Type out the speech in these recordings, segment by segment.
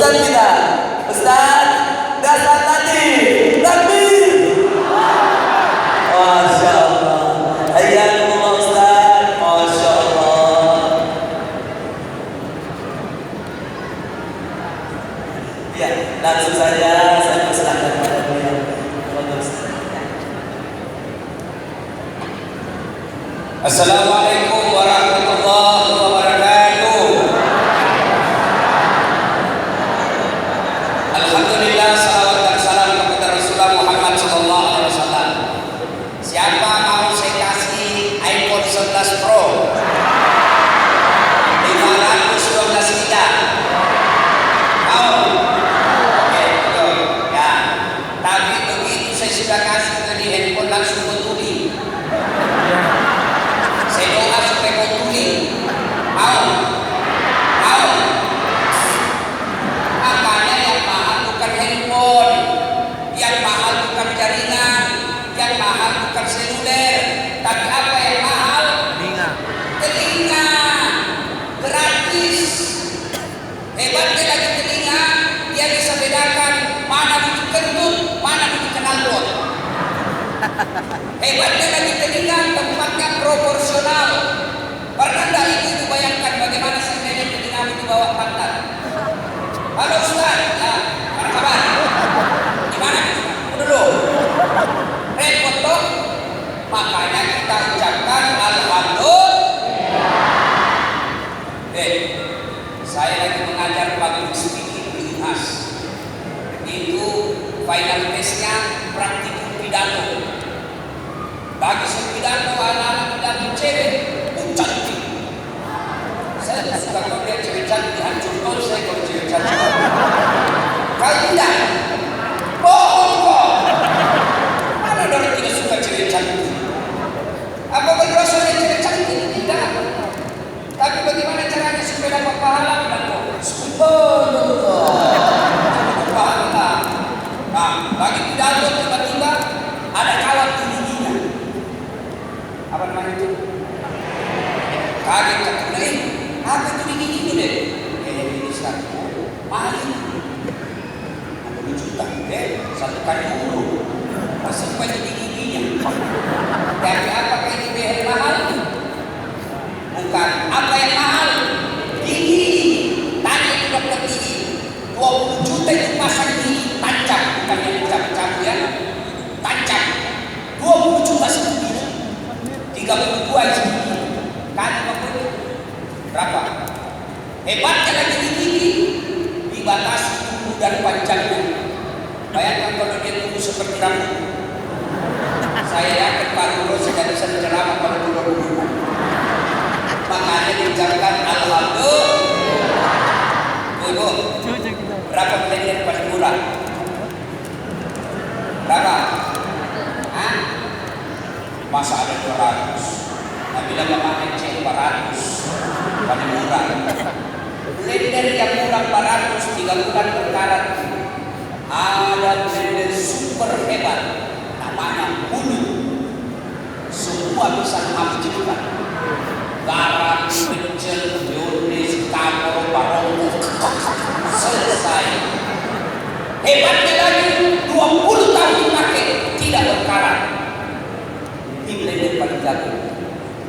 Ustaz kita, Ustaz Dasar tadi, takbir. Masya Allah. Hayyakumullah Ustaz. Masya Allah. Ya, langsung saja saya persilakan kepada beliau. Assalamualaikum warahmatullahi wabarakatuh. Alhamdulillah, salawat dan salam kepada Rasulullah Muhammad sallallahu alaihi wasallam. Siapa mau saya kasih iPhone 11 Pro 512 giga? Mau? Oke, betul. Ya. Tapi begitu saya sudah kasih tadi handphone langsung betuli. Saya doa supaya betuli. Mau? Mau? Makanya yang mahal bukan handphone, yang mahal bukan jaringan, yang mahal bukan seluler, tapi apa yang mahal? Telinga. Gratis. Hebatnya lagi telinga, dia bisa bedakan mana butuh kentut, mana butuh knalpot. Hebatnya lagi telinga, tempatnya proporsional. Pernah nggak itu bayangkan bagaimana sebenarnya telinga di bawah pantat? Halo Ustaz, ya, apa kabar? Gimana? Dulu. Repot toh? Makanya kita ucapkan alhamdulillah. Saya lagi mengajar public speaking di UNAS. Itu final testnya praktikum pidato. Bagi pidato anak-anak pidato cewek, cantik. Saya suka kalau dia cewek cantik dihancurkan, saya kalau cewek cantik. Kalau tidak, bohong kok. Mana orang tidak suka cewek cantik? Apa berdosa dia cewek cantik? Tidak. Tapi bagaimana caranya supaya dapat pahala? Subhanallah. Pahala. Nah, lagi pidato tiba-tiba ada kawat di giginya. Apa namanya itu? Kaget kata ini. Apa itu di gigi itu deh? Kayak ini satu. Mahal ini. 60 juta. Satu kali dulu. Masih banyak di giginya. Tapi apakah ini biaya mahal? Bukan. Apa yang mahal? Gigi. Tanya ke dokter gigi. 20 juta itu pasang gigi tancap. Bukan yang cap-cap ya. Tancap. 20 juta segini. 32 segini. Kan berapa? Hebatnya lagi di gigi. Dibatasi tumbuh dan panjangnya. Bayangkan kalau dia tumbuh seperti rambut. Saya yakin Pak Guru sudah bisa menceramah pada dulu. Makanya diucapkan alhamdulillah. Ibu, berapa pilihan paling murah? Berapa? Hah? Masa ada 200? Nah, bila memakai C 400 paling murah. Blender yang murah 400 3 bulan berkarat. Ada blender super hebat namanya Hulu. Semua bisa menghasilkan garam, pencel, mayones, kapur, barong, selesai. Hebatnya lagi 20 tahun dipakai tidak berkarat. Ini blender paling jago.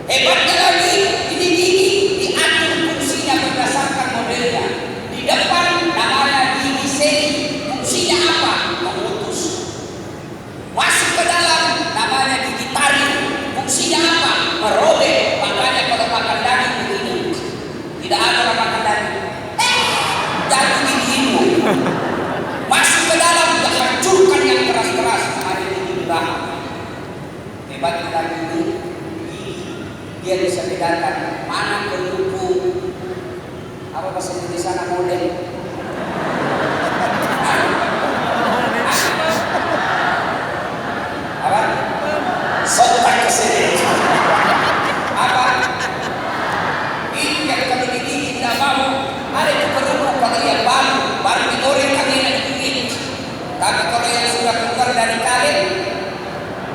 Hebatnya lagi ini gigi diatur fungsinya berdasarkan modelnya. Di depan namanya gigi seri. Fungsinya apa? Memutus. Masuk ke dalam namanya gigi taring. Fungsinya apa? Merobek. Makanya kalau makan daging begini, tidak ada orang makan daging. Jatuh gigi itu. Masuk ke dalam, hancurkan yang keras-keras. Namanya gigi rahang. Hebatnya lagi ini, dia bisa bedakan mana pendukung apa bahasa Indonesia sana model. Apa? Sontak ke sini. Apa? Ini yang kalau digigit tidak mau. Ada itu pendukung kalau yang baru digoreng kami nak digigit. Tapi kalau yang sudah keluar dari karet,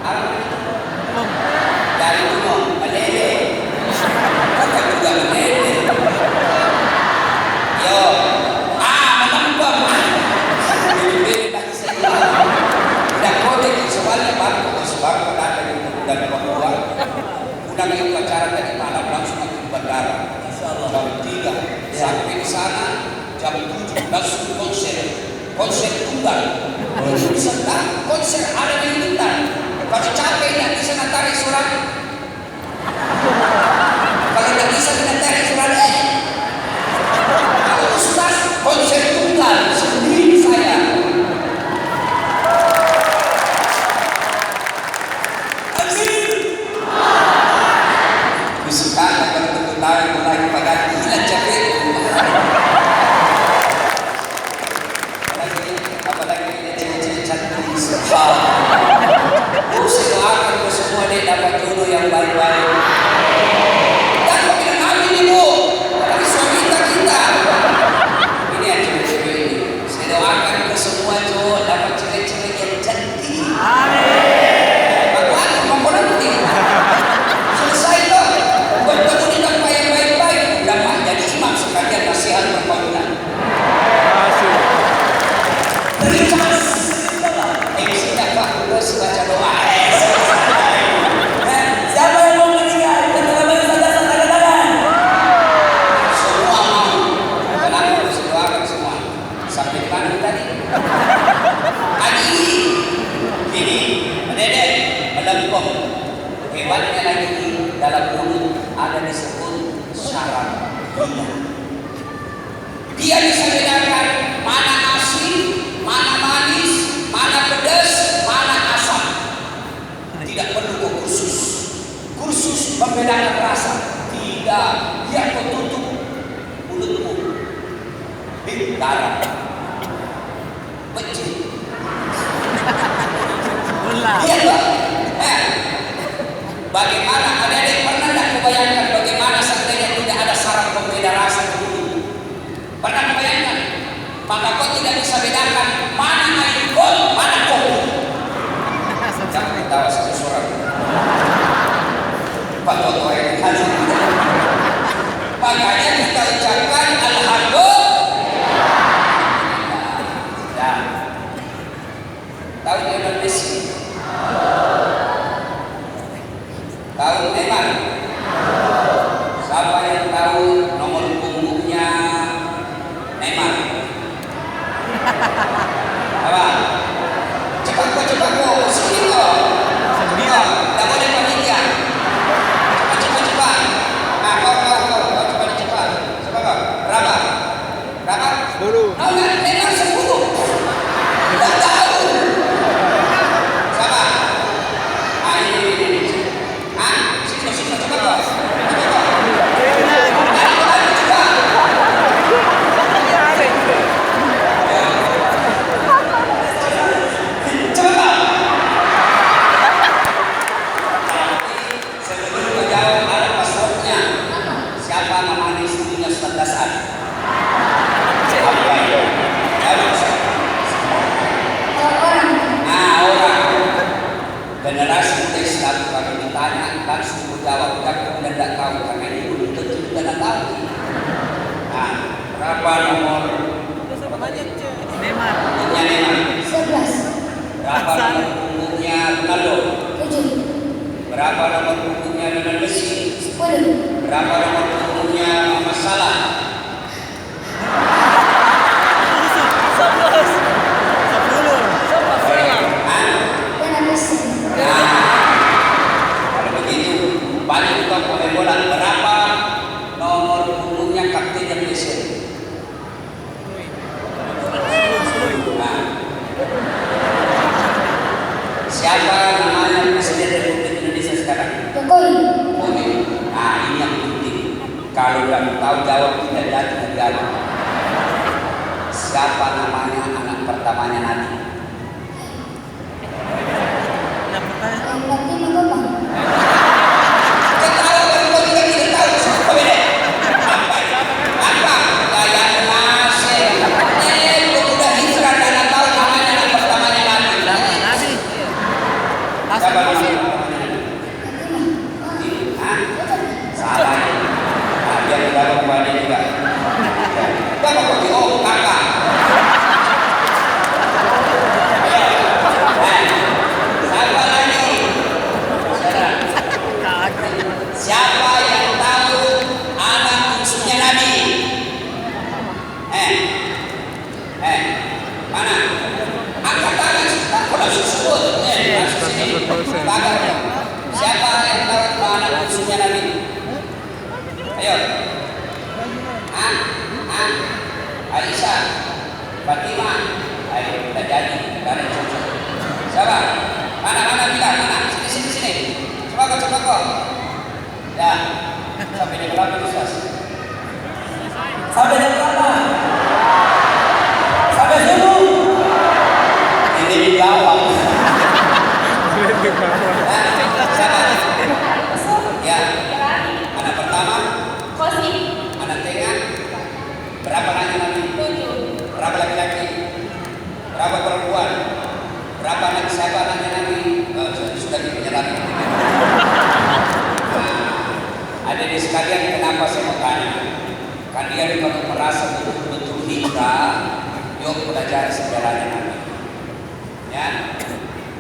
apa? Dari rumah, meleleh. Bukan juga meleleh. Yo, di sana jam 7 langsung konser tunggal. Setelah konser ada militan. Kalau capek nggak bisa tarik surat. Kalau nggak bisa tarik surat, kalau ustaz konser tunggal sendiri saya. Suka kalau tarik mulai pagi hilang capek. Apalagi cewek-cewek cantik. Saya doakan ke semua dia dapat jodoh yang baik-baik. Dan kau bilang amin ibu, tapi suami kita. Ini yang cewek-cewek ini. Saya doakan ke semua cowok dapat cewek-cewek yang cantik. Amin. Bagaimana mampu nanti? Selesai toh. Bertemu di tempat yang baik-baik. Dapat jadi imam sekalian nasihat perkawinan. Baca doa. Siapa yang mau menikah? Teman-teman saudara tanda tangan. Semua mau. Kenapa harus doakan semua? Sampai mana tadi? Hari ini, Dede, melempem. Hebatnya lagi dalam mulut ada disebut syarat gula. Dia bisa bedakan mana asin, mana manis, mana pedas, mana asam. Tidak perlu kursus membedakan rasa. Tidak, dia kau tutup mulutmu. Darah, becik. Iya tak? Bagaimana? Adik-adik pernah tak membayangkan bagaimana seandainya tidak ada saraf pembeda rasa di mulut? Pernah membayangkan? Maka kau tidak bisa bedakan mana air gold, mana kopi. Jangan ketawa satu suara. Pak Toto yang hadir. Makanya kita ucapkan alhamdulillah. Dan tahu Lionel Messi? Tahu Neymar? Siapa yang tahu nomor punggungnya Neymar? Apa? Cepat kok, sini kok. Tak boleh panitia. Cepat. Nah, kau cepat. Berapa? 10. Tahu nggak? Neymar 10. Tak tahu. Siapa? Ini. Sini, cepat kok. Generasi kita selalu kalau ditanya langsung menjawab, tapi kemudian tidak tahu karena ini belum tentu tidak tahu. Nah, berapa nomor? Neymar. 11. Berapa nomor punggungnya Ronaldo? 7. Berapa nomor punggungnya Lionel Messi? 10. Berapa nomor punggungnya Muhammad Salah? 10. Kalau begitu, balik ke pemain bola. Berapa nomor punggungnya kapten Indonesia? Nah, siapa namanya Presiden Republik Indonesia sekarang? Jokowi. Oke. Nah, ini yang penting. Kalau kamu tahu jawab tidak jadi negara. Siapa namanya anak pertamanya nanti? Yang penting apa? Ketawa kalau kita tidak tahu siapa beda. Apa? Gaya masih. Udah hijrah dan tahu namanya anak pertamanya nanti. Siapa namanya? Salah. Dia tidak kembali juga. Siapa kau? Oh, kakak. Mana? Angkat tangan. Kau langsung sebut. Langsung sini. Bagar dong. Siapa yang tahu mana musuhnya Nabi? Ayo. Aisyah, Fatimah. Ayo, kita jadi. Karena cocok. Siapa? Mana bilang? Mana? Sini. Coba kau. Ya. Sampai jam berapa Ustaz? Sampai jam berapa? Sampai subuh. Ini dijawab. Ya. Anak pertama, Kosi. anak tengah. Berapa anak Nabi? 7. Berapa laki-laki? Berapa perempuan? Berapa anak siapa anaknya Nabi? Sudah dipenyerahkan. Ada di sekalian, kenapa saya mau tanya? Kalian kalau merasa betul-betul hijrah, yuk belajar sejarahnya Nabi. Ya,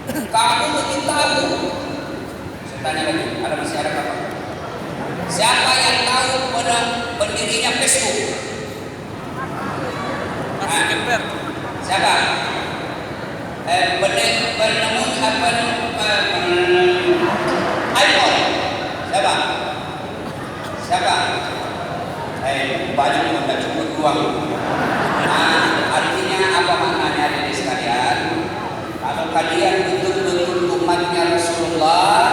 kamu lebih tahu. Saya tanya lagi, masih ada apa? Siapa yang tahu berdirinya Facebook? Siapa? Penemu iPhone? Siapa? Banyak yang tidak cukup uang. Artinya apa maknanya dari sekalian? Kalau kalian betul-betul umatnya Rasulullah,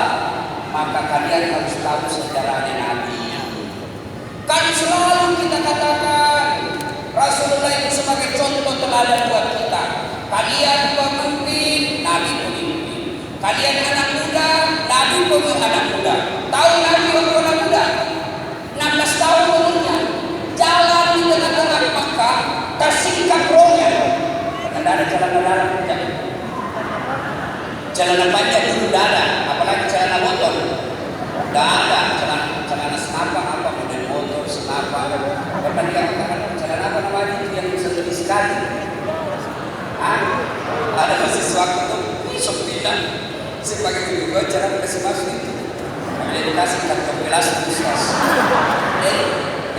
maka kalian harus tahu sejarahnya Nabi. Kan selalu kita katakan Rasulullah itu sebagai contoh teladan buat kita. Kalian pemimpin, Nabi pemimpin. Kalian anak muda, Nabi pemimpin anak muda. Tahu Nabi waktu anak muda? 16 tahun umurnya. Jalan di tengah-tengah Makkah, tersingkap rohnya. Karena ada jalan-jalan Celana panjang dulu tidak ada, apalagi celana motor. Tidak ada celana senapan apa model motor senapan. Bahkan dia katakan celana apa namanya itu yang bisa lebih sekali. Ada mahasiswa itu besok pindah sebagai juga cara kasih masuk itu. Dia dikasih kantong gelas Ustaz.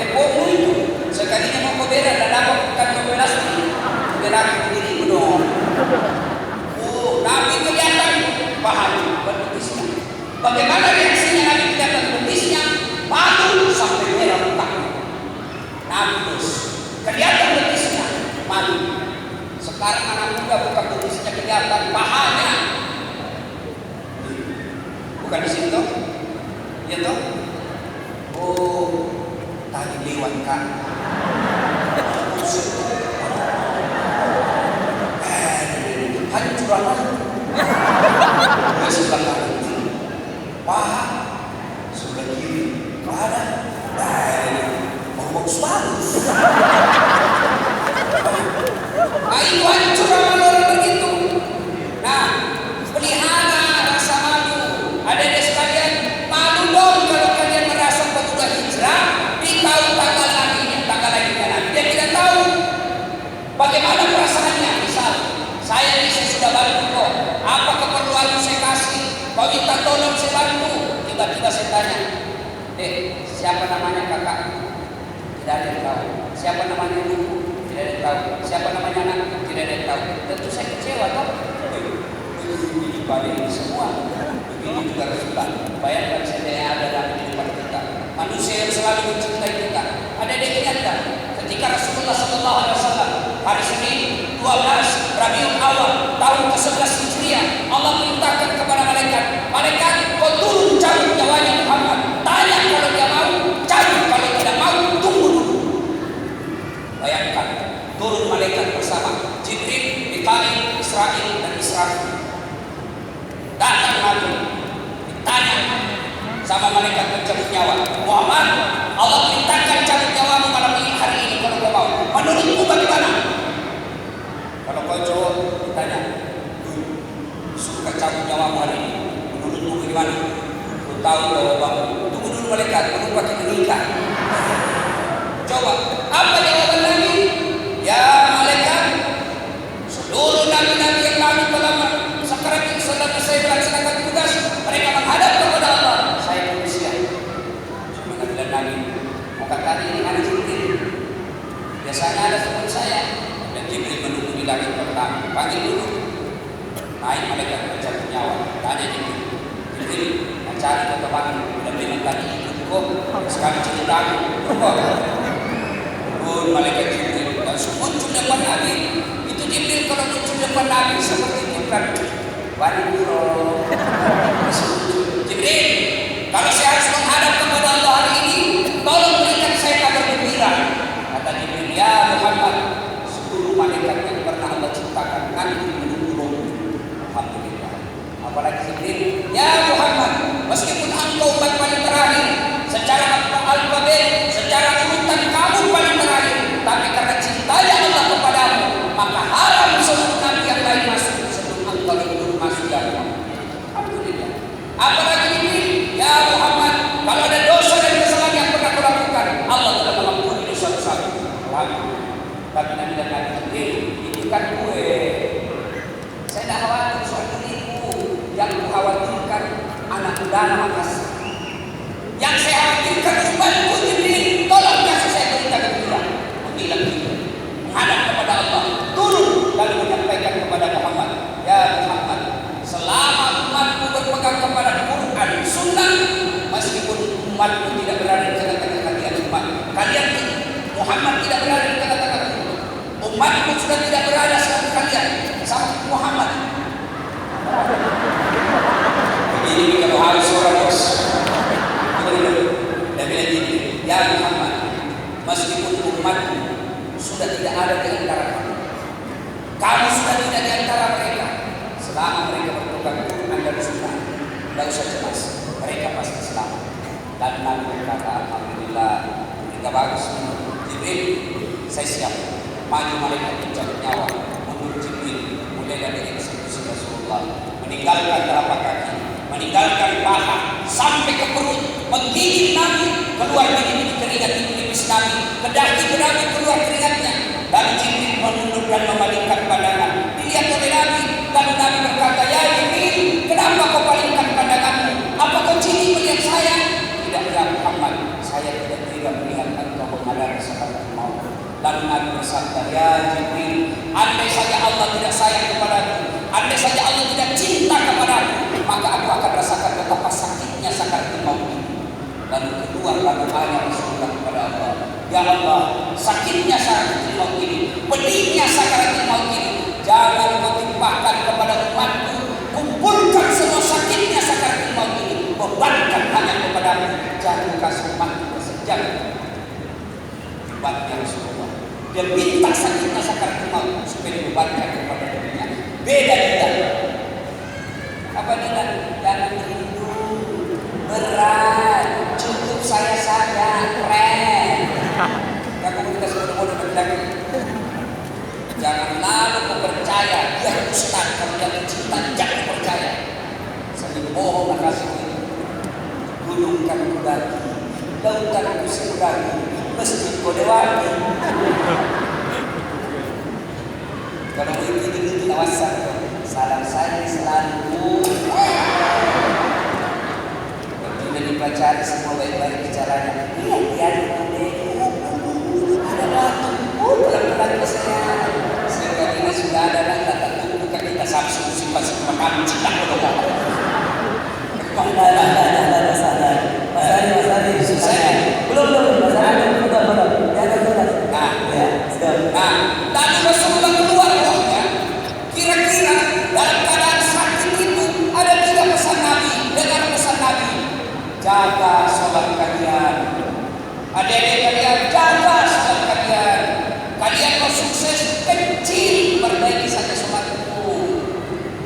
Bohong itu. Sekalinya mau beda dan apa kantong gelas ini. Gerak begini dong. Nabi kelihatan paham betisnya. Bagaimana reaksinya Nabi kelihatan betisnya? Malu sampai merah mukanya. Nabi terus kelihatan betisnya, malu. Sekarang anak muda bukan betisnya kelihatan, pahanya. Bukan di situ, ya toh? Oh, tadi lewat kan? Hancur apa? Sebelah kanan, paha, sebelah kiri, ada, bagus. Itu hancur amal orang begitu. Nah, pelihara rasa malu. Ada di sekalian, malu dong kalau kalian merasa pemuda hijrah, ditahu tanggal lahirnya Nabi. Dia tidak tahu bagaimana perasaannya. Misal, saya ini sudah bantu kok. Apa keperluan saya kasih? Kau minta tolong saya bantu. Tiba-tiba saya tanya, siapa namanya kakak? Tidak ada yang tahu. Siapa namanya ibu? Tidak ada yang tahu. Siapa namanya anak? Tidak ada yang tahu. Tentu saya kecewa toh. Begini balik ini semua. Begini juga Rasulullah. Bayangkan saya ada dalam kehidupan kita. Manusia yang selalu mencintai kita. Ada yang ingat tak? Ketika Rasulullah SAW hari Senin 12 Rabiul Awal tahun ke-11 Hijriah, Allah perintahkan kepada malaikat, kau turun cabut nyawanya Muhammad. Tanya kalau dia mau, cabut, kalau tidak mau, tunggu dulu. Bayangkan, turun malaikat bersama Jibril, Mikail, Israil dan Israfil. Datang Nabi, ditanya sama malaikat pencabut nyawa, Muhammad, Allah perintahkan cabut nyawamu malam ini hari ini kalau kau mau. Menurutmu bagaimana? Kalau kau cowok ditanya, suka cabut nyawamu hari ini, menurutmu bagaimana? Kau tahu jawabanmu. Tunggu dulu malaikat, menunggu pakai menikah. Coba, apa jawaban Nabi? Ya malaikat, seluruh nabi-nabi yang kami telah sakarat selama saya melaksanakan tugas, mereka menghadap kepada Allah. Saya manusia. Cuma bilang Nabi, maka tadi ini anak Jibril. Biasa Biasanya ada teman saya dan Jibril menunggu di langit pertama. Panggil dulu. Naik malaikat pencabut nyawa. Tanya Jibril. Jibril, cari kota bangun. Dan memang tadi ikut kok. Sekali ceritamu. Oh, malaikat Jibril. Langsung muncul depan Nabi. Itu Jibril kalau muncul depan Nabi seperti Jibril. Waduh. Jibril, kalau saya harus menghadap kepada Allah hari ini, tolong berikan saya kabar gembira. Kata Jibril, ya Muhammad, 10 malaikat yang pernah Allah ciptakan nanti menunggu. Alhamdulillah. Apalagi Jibril, ya Muhammad, meskipun engkau umat paling terakhir, secara alfabet, secara urutan kamu paling terakhir, tapi karena cintanya Allah kepadamu, maka haram seluruh nabi yang lain masuk sebelum engkau itu masuk ya Muhammad. Alhamdulillah. Apalagi Jibril, ya Muhammad, kalau ada dosa dan kesalahan yang pernah kau lakukan, Allah telah mengampuni dosa-dosa. Tapi Nabi dan Nabi Jibril, itu kan gue. Saya tidak khawatir soal diriku, yang khawatirkan anak muda makasih. Yang saya khawatirkan umatku Jibril, tolong kasih saya berita gembira. Bilang gitu, menghadap kepada Allah, turun lalu menyampaikan kepada Muhammad, ya Muhammad, selama umatku berpegang kepada Quran, Sunnah, meskipun umatku tidak berada di tengah-tengah kalian umat, kalian Muhammad tidak berada di tengah-tengah umatku sudah tidak berada sama kalian sama Muhammad. Begini kalau harus suara bos. Dan bilang gini, ya Muhammad, meskipun umatku sudah tidak ada di antara kamu sudah tidak di antara mereka, selama mereka berpegang Quran dan Sunnah, tidak usah cemas, mereka pasti selamat. Dan Nabi berkata, alhamdulillah, kita bagus. Jibril, saya siap. Maju malaikat pencabut nyawa, mundur Jibril, mulai dari eksekusi Rasulullah, meninggalkan telapak kaki, meninggalkan paha, sampai ke perut, menggigit Nabi, keluar dari keringat di pelipis Nabi, ke dahi Nabi keluar keringatnya. Lalu Jibril menunduk dan memalingkan pandangan. Dilihat oleh Nabi, lalu Nabi berkata, ya Jibril, kenapa kau palingkan pandanganmu? Apa kau jijik melihat saya? Tidak, ya Muhammad, saya tidak tega melihat engkau menghadapi sakaratul maut. Lalu Nabi bersabda, ya Jibril, andai saja Allah tidak sayang kepadaku, andai saja Allah tidak cinta kepadaku, maka aku akan rasakan betapa sakitnya sakaratul maut ini. Lalu keluar lagu ayat Rasulullah kepada Allah, ya Allah, sakitnya sakaratul maut ini, pedihnya sakaratul maut ini, jangan kau timpahkan kepada umatku, kumpulkan semua sakitnya sakaratul maut ini, bebankan hanya kepadamu, jangan kasih umatku kesenjangan. Bebankan semua. Dia minta sakitnya sakaratul maut supaya dibebankan kepada dunia. Beda kita. Apa dia? Jangan rindu, berat, cukup saya saja, keren. Kamu kita sudah bodoh lagi. Jangan lalu kau percaya dia ustaz, kalau dia cinta jangan percaya. Sambil bohong kasih gunung kan kudaki, lautan kusikuragi, masjid kau dewaki. Kalau itu tidak wasan, salam saya selalu. Tidak dipelajari semua baik-baik bicaranya. Lihat ada batu. Pelan-pelan ke saya. Sehingga ini sudah ada dan tak tunggu kita Samsung simpan semua kami cinta kalau Ada sadar. Mas Ari, belum Mas Ari, belum. Nah, Ya, sudah. nah, tadi Rasulullah keluar rohnya. Kira-kira dalam keadaan sakit itu ada 3 pesan Nabi. Dengar pesan Nabi. Jaga sholat kalian. Adik-adik kalian, jaga sholat kalian. Kalian mau sukses kecil, perbaiki saja sholatmu.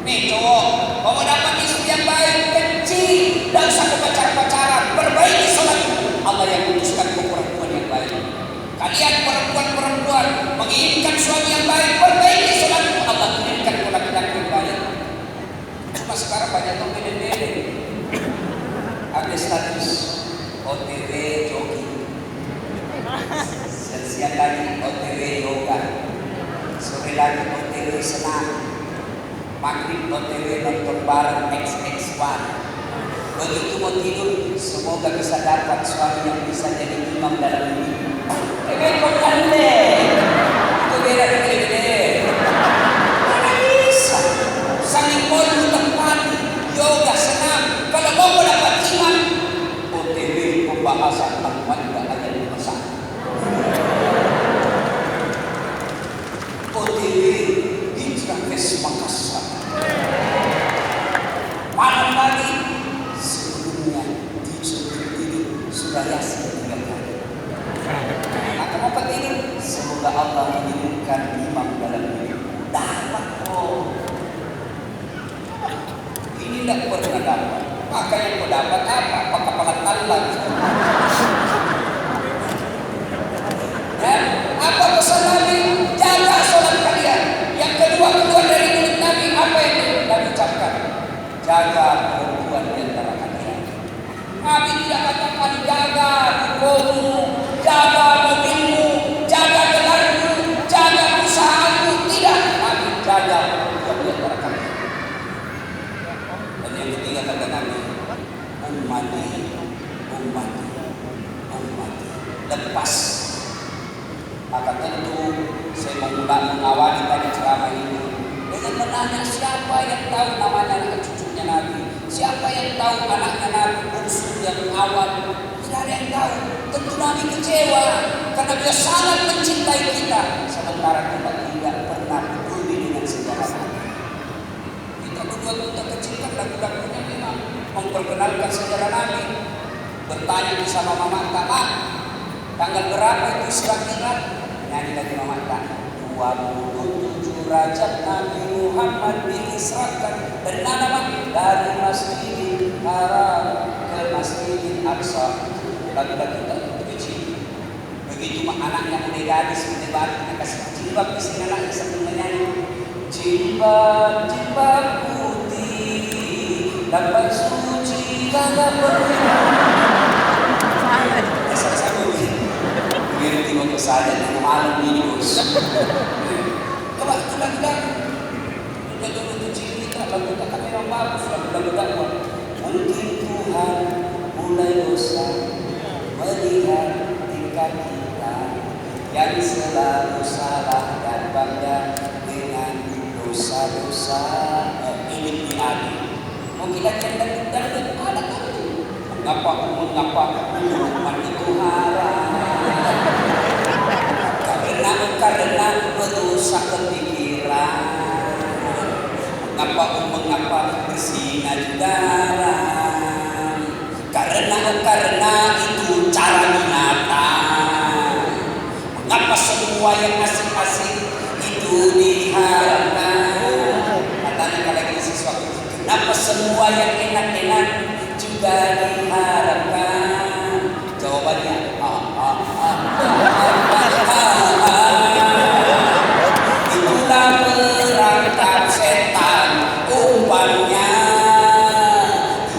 Nih cowok, mau dapat istri yang baik kecil, dan usah pacaran-pacaran, perbaiki sholatmu. Allah yang putuskan perempuan yang baik. Kalian perempuan-perempuan menginginkan suami yang baik, perbaiki sholatmu. Allah menginginkan laki-laki yang baik. Cuma sekarang banyak yang beda-beda. Ada status OTW jogging, siang lagi OTW yoga, sore lagi OTW senam, maghrib OTW nonton bareng XX1. Begitu mau tidur, semoga bisa dapat suami yang bisa jadi imam dalam hidup. Kau pandai. Maka yang kau dapat apa? Kepala talan. Ya, apa pesan Nabi? Jaga sholat kalian. Yang kedua dari mulut Nabi, apa yang Nabi ucapkan? Jaga perempuan di antara kalian. Nabi tidak katakan jaga bukumu, jaga mobilmu, jaga gelarmu, jaga usahamu. Tidak, Nabi jaga perempuan di antara kalian. Dan yang ketiga kata Nabi, ummati. Lepas. Maka tentu saya mengawali pada ceramah ini dengan menanya siapa yang tahu namanya anak cucunya Nabi, siapa yang tahu anaknya Nabi bungsu yang awal. Tidak ada yang tahu. Tentu Nabi kecewa karena dia sangat mencintai kita, sementara kita tidak pernah peduli dengan sejarah Nabi. Kita berdua kita kecilkan lagu-lagunya memang memperkenalkan sejarah Nabi. Bertanya sama Mama Mak, tanggal berapa itu kira-kira? Nyanyi lagi Mama Mak. 27 Rajab Nabi Muhammad diisrakan dari mana? Dari Masjidil Haram ke Masjidil Aqsa. Lagu-lagu kecil. Begitu anaknya mulai gadis, mulai balik, dia kasih jilbab di sini anaknya sambil menyanyi. Jilbab putih, dapat suci kagak perlu. Biar timur ke saja dengan malam ini bos. Coba itu lagu-lagu. Udah dulu cerita lagu kata memang bagus lagu dakwah. Mungkin Tuhan mulai bosan melihat tingkah kita yang selalu salah dan bangga dengan dosa-dosa ini diadil. Mungkin lagi dan ada kan? Mengapa hukuman itu haram? Karena merusak pikiran. Mengapa berzina juga haram? Karena itu cara binatang. Mengapa semua yang asing-asing itu diharamkan? Katanya kalau sesuatu. Kenapa semua yang enak-enak juga diharapkan? Jawabannya itulah perangkap setan umpannya,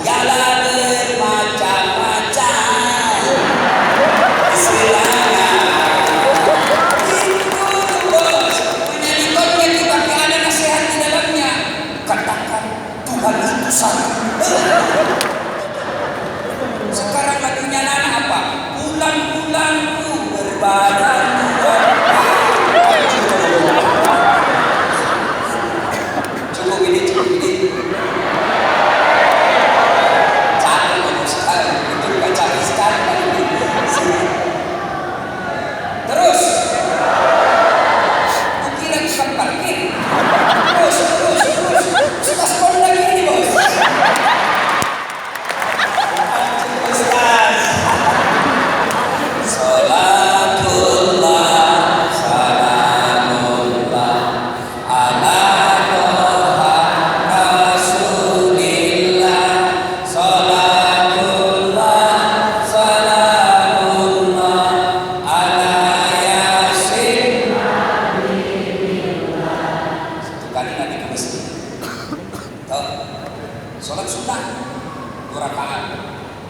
ialah bermacam-macam istilahnya. Itu bos, menyanyi topeng tapi ada nasihat di dalamnya. Katakan Tuhan itu satu. Sekarang lagunya Nana apa? Bulan-bulanku berbadan dua. Cukup ini. Capek bagus sekali. Itu bukan capek sekali. Terus. Kukira kita parkir. Terus. Sudah sekolah lagi ini bos. Sholat sunnah 2 rakaat.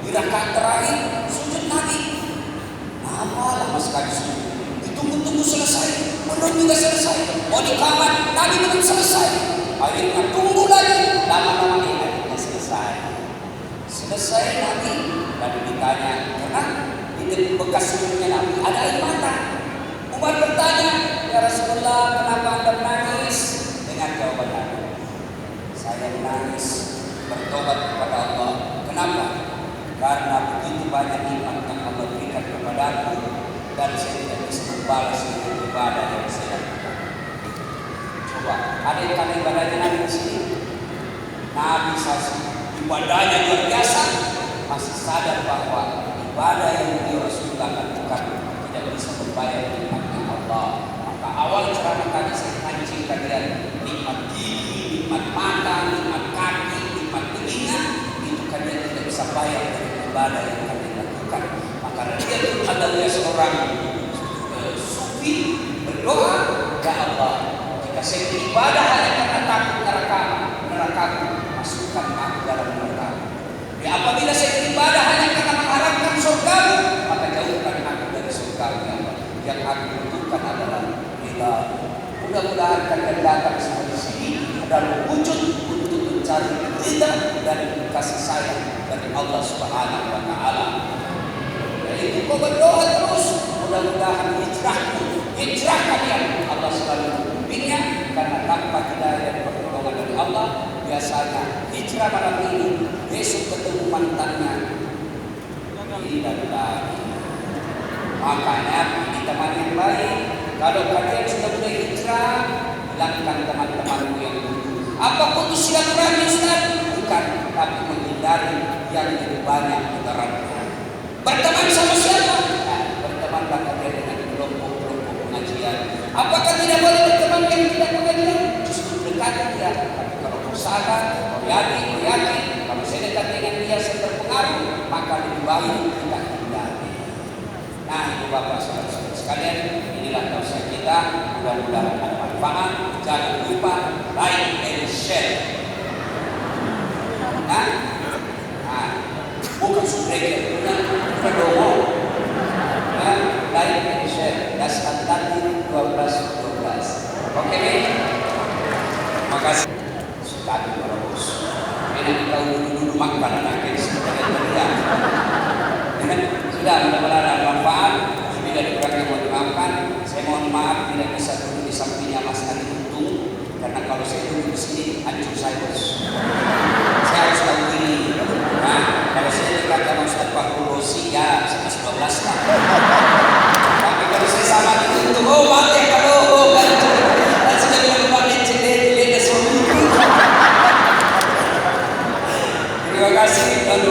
Di rakaat terakhir sujud Nabi. Lama sekali sujud. Ditunggu-tunggu selesai, belum juga selesai. Mau di kamar, Nabi belum selesai. Akhirnya tunggu lagi, lama-lama akhirnya selesai. Selesai Nabi, lalu ditanya, karena di bekas sujudnya Nabi ada air mata. Umar bertanya, ya Rasulullah, kenapa Anda menangis? Dengan jawaban Nabi, saya menangis bertobat kepada Allah. Kenapa? Karena begitu banyak nikmat yang Allah berikan kepadaku dan saya tidak bisa membalas dengan ibadah yang saya lakukan. Coba, ada yang ibadahnya Nabi di sini. Nabi saja ibadahnya luar biasa, masih sadar bahwa ibadah yang beliau Rasulullah lakukan tidak bisa membayar nikmatnya Allah. Maka awal ceramah tadi saya mancing kalian nikmat gigi, nikmat mata, nikmat kaki, nikmat telinga, itu kalian tidak beribadah hanya karena takut neraka, masukkan aku dalam neraka. Ya, apabila saya beribadah hanya karena mengharapkan surgamu, maka jauhkan aku dari surgamu ya Allah. Yang aku butuhkan adalah ridha. Mudah-mudahan kalian datang semua di sini adalah wujud untuk mencari ridha dan kasih sayang dari Allah Subhanahu wa Ta'ala. Jadi kau berdoa terus, mudah-mudahan hijrah kalian Allah selalu membimbingnya, karena tanpa hidayah dan pertolongan dari Allah biasanya hijrah malam ini besok ketemu mantannya tidak lagi. Makanya pilih teman yang baik. Kalau kalian sudah mulai hijrah, hilangkan teman-temanmu yang dulu. Apa putus silaturahmi Ustaz? Bukan, tapi menghindari yang lebih banyak mudaratnya. Berteman sama siapa? Nah, bertemanlah kalian dengan kelompok-kelompok pengajian. Apakah tidak boleh berteman yang tidak pengajian? Justru dekati dia. Tapi kalau berusaha, kau yakin, kalau saya dekat dengan dia saya terpengaruh, maka lebih baik kita hindari. Nah, itu Bapak saudara sekalian, inilah tausiah kita. Mudah-mudahan ada manfaat. Jangan lupa like and share. Nah, bukan subscribe, berdoa. Nah, like and share. Dasar tadi 12. Oke, terima kasih. Sekali terus. Ini kita dulu makan anaknya sebenarnya. Sudah mudah-mudahan ada manfaat. Bila dikurang yang mau dimaafkan, saya mohon maaf tidak bisa duduk di sampingnya Mas Adi Untung, karena kalau saya duduk di sini hancur saya bos. Saya harus tahu ini. Nah, kalau saya dekat sama Ustaz Fakhrul Rosi, ya 11 lah. Tapi kalau saya sama di Untung, oh mati kalau hancur. Dan sudah bilang pakai cedek suami. Terima kasih. Lalu